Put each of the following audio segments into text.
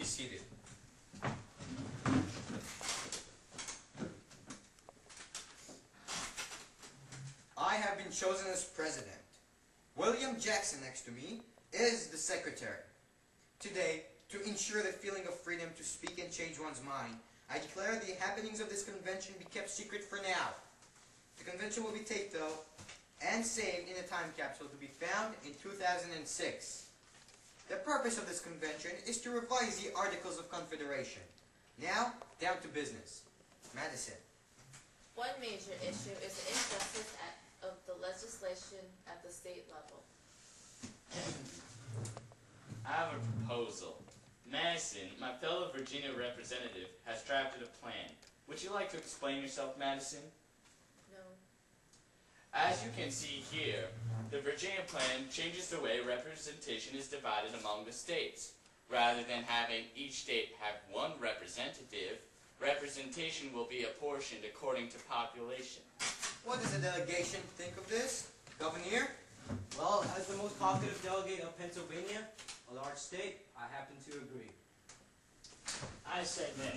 be seated. I have been chosen as president. William Jackson, next to me, is the secretary. Today, to ensure the feeling of freedom to speak and change one's mind, I declare the happenings of this convention be kept secret for now. The convention will be taped, though, and saved in a time capsule to be found in 2006. The purpose of this convention is to revise the Articles of Confederation. Now, down to business. Madison. One major issue is the injustice of the legislation at the state level. I have a proposal. Madison, my fellow Virginia representative, has drafted a plan. Would you like to explain yourself, Madison? No. As you can see here, the Virginia plan changes the way representation is divided among the states. Rather than having each state have one representative, representation will be apportioned according to population. What does the delegation think of this? Governor? Well, as the most popular delegate of Pennsylvania, a large state, I happen to agree. I say nay.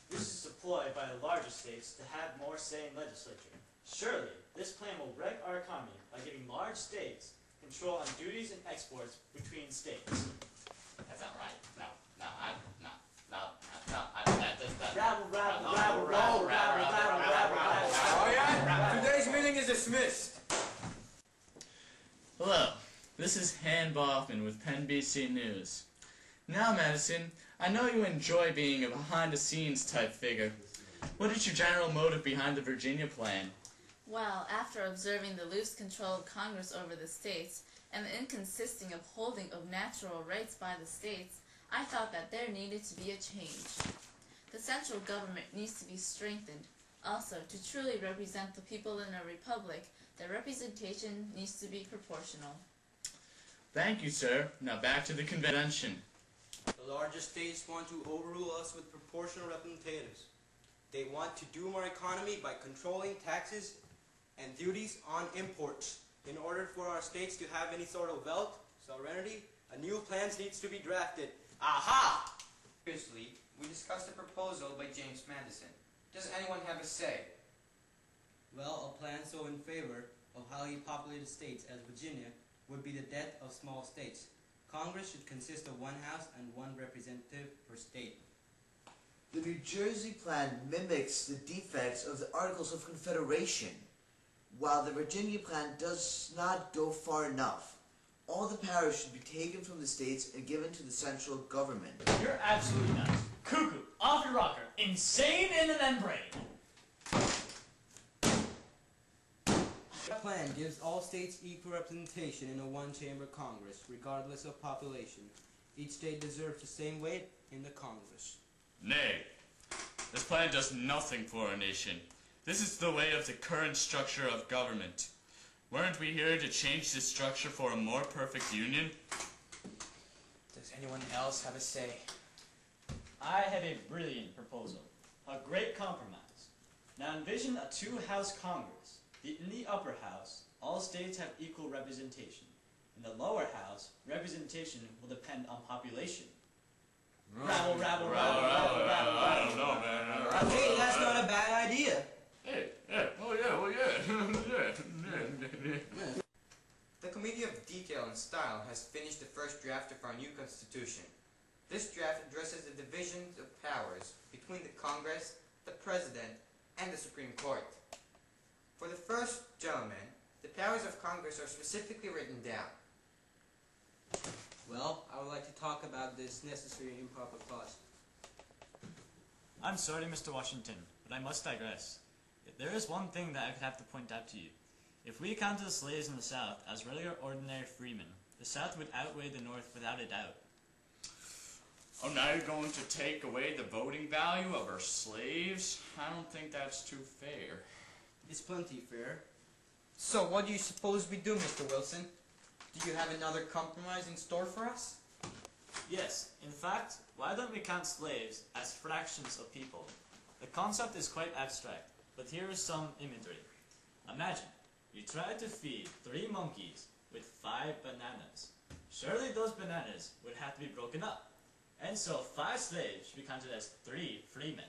This is deployed by the larger states to have more say in legislature. Surely, this plan will wreck our economy by giving large states control on duties and exports between states. That's not right. No. Oh yeah? Today's meeting is dismissed. Hello, this is Han Boffman with Penn BC News. Now, Madison, I know you enjoy being a behind-the-scenes type figure. What is your general motive behind the Virginia plan? Well, after observing the loose control of Congress over the states and the inconsistent upholding of natural rights by the states, I thought that there needed to be a change. The central government needs to be strengthened. Also, to truly represent the people in a republic, the representation needs to be proportional. Thank you, sir. Now back to the convention. The larger states want to overrule us with proportional representatives. They want to doom our economy by controlling taxes and duties on imports. In order for our states to have any sort of wealth, sovereignty, a new plan needs to be drafted. Aha! Previously, we discussed a proposal by James Madison. Does anyone have a say? Well, a plan so in favor of highly populated states as Virginia would be the death of small states. Congress should consist of one house and one representative per state. The New Jersey plan mimics the defects of the Articles of Confederation, while the Virginia plan does not go far enough. All the powers should be taken from the states and given to the central government. You're absolutely nuts. Cuckoo, off your rocker, insane in the membrane. The plan gives all states equal representation in a one-chamber Congress, regardless of population. Each state deserves the same weight in the Congress. Nay. This plan does nothing for our nation. This is the way of the current structure of government. Weren't we here to change this structure for a more perfect union? Does anyone else have a say? I have a brilliant proposal. A great compromise. Now envision a two-house Congress. In the upper house, all states have equal representation. In the lower house, representation will depend on population. Rabble, rabble, rabble, rabble, rabble. I don't know, man. Hey, that's not a bad idea. The Committee of Detail and Style has finished the first draft of our new Constitution. This draft addresses the divisions of powers between the Congress, the President, and the Supreme Court. For the first gentleman, the powers of Congress are specifically written down. Well, I would like to talk about this necessary and improper clause. I'm sorry, Mr. Washington, but I must digress. There is one thing that I could have to point out to you. If we counted the slaves in the South as regular ordinary freemen, the South would outweigh the North without a doubt. Oh, now you're going to take away the voting value of our slaves? I don't think that's too fair. It's plenty fair. So what do you suppose we do, Mr. Wilson? Do you have another compromise in store for us? Yes, in fact, why don't we count slaves as fractions of people? The concept is quite abstract, but here is some imagery. Imagine, you try to feed 3 monkeys with 5 bananas. Surely those bananas would have to be broken up. and so 5 slaves should be counted as 3 free men.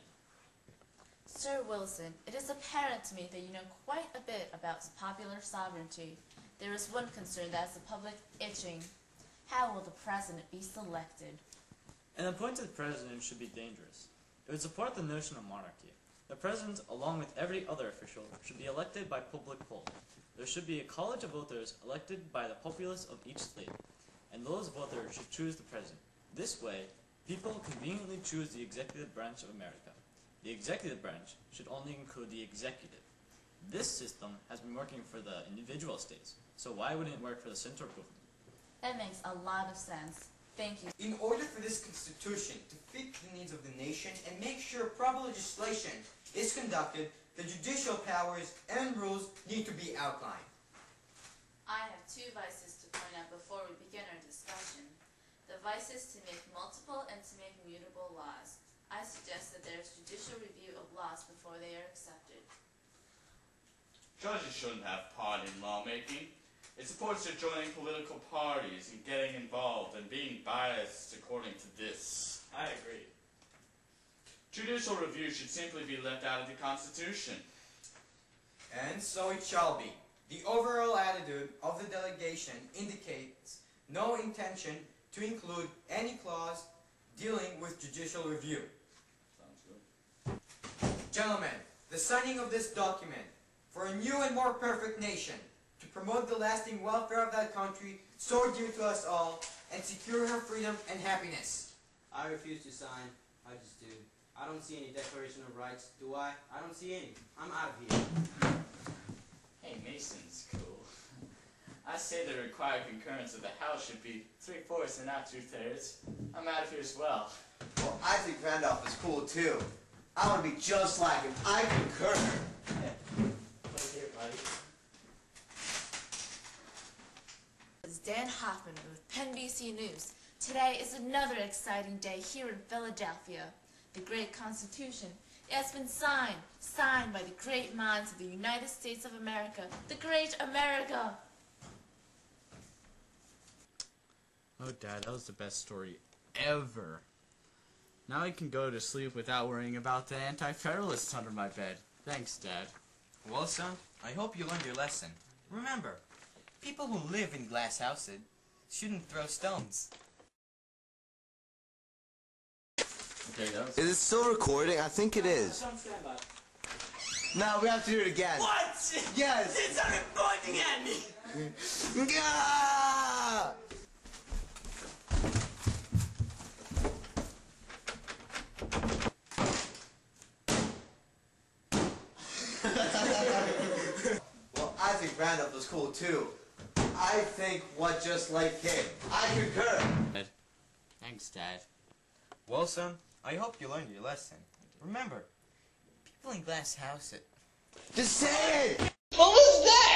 Sir Wilson, it is apparent to me that you know quite a bit about popular sovereignty. There is one concern that has the public itching. How will the president be selected? An appointed president should be dangerous. It would support the notion of monarchy. The president, along with every other official, should be elected by public poll. There should be a college of voters elected by the populace of each state, and those voters should choose the president. This way, people conveniently choose the executive branch of America. The executive branch should only include the executive. This system has been working for the individual states, so why wouldn't it work for the central government? That makes a lot of sense. Thank you. In order for this constitution to fit the needs of the nation and make sure proper legislation is conducted, the judicial powers and rules need to be outlined. I have 2 vices to point out before we begin our discussion. The vices to make multiple and to make mutable laws. I suggest that there is judicial review of laws before they are accepted. Judges shouldn't have part in lawmaking. It supports their joining political parties and getting involved and being biased according to this. I agree. Judicial review should simply be left out of the Constitution. And so it shall be. The overall attitude of the delegation indicates no intention to include any clause dealing with judicial review. Sounds good. Gentlemen, the signing of this document for a new and more perfect nation to promote the lasting welfare of that country so dear to us all and secure her freedom and happiness. I refuse to sign. I just do. I don't see any Declaration of Rights, do I? I don't see any. I'm out of here. Hey, Mason's cool. I say the required concurrence of the House should be 3/4 and not 2/3. I'm out of here as well. Well, I think Randolph is cool too. I want to be just like him. I concur. Look here, buddy. This is Dan Hoffman with Penn BC News. Today is another exciting day here in Philadelphia. The great Constitution has been signed by the great minds of the United States of America, the great America. Oh, Dad, that was the best story ever. Now I can go to sleep without worrying about the anti-federalists under my bed. Thanks, Dad. Well, son, I hope you learned your lesson. Remember, people who live in glass houses shouldn't throw stones. Okay, that was... Is it still recording? I think it is. No, we have to do it again. What? Yes. It's only pointing at me! Gah! Well, I think Randolph was cool too. I think what just like him. I concur. Thanks, Dad. Well, son, I hope you learned your lesson. Remember, people in glass houses. Just say it! What was that?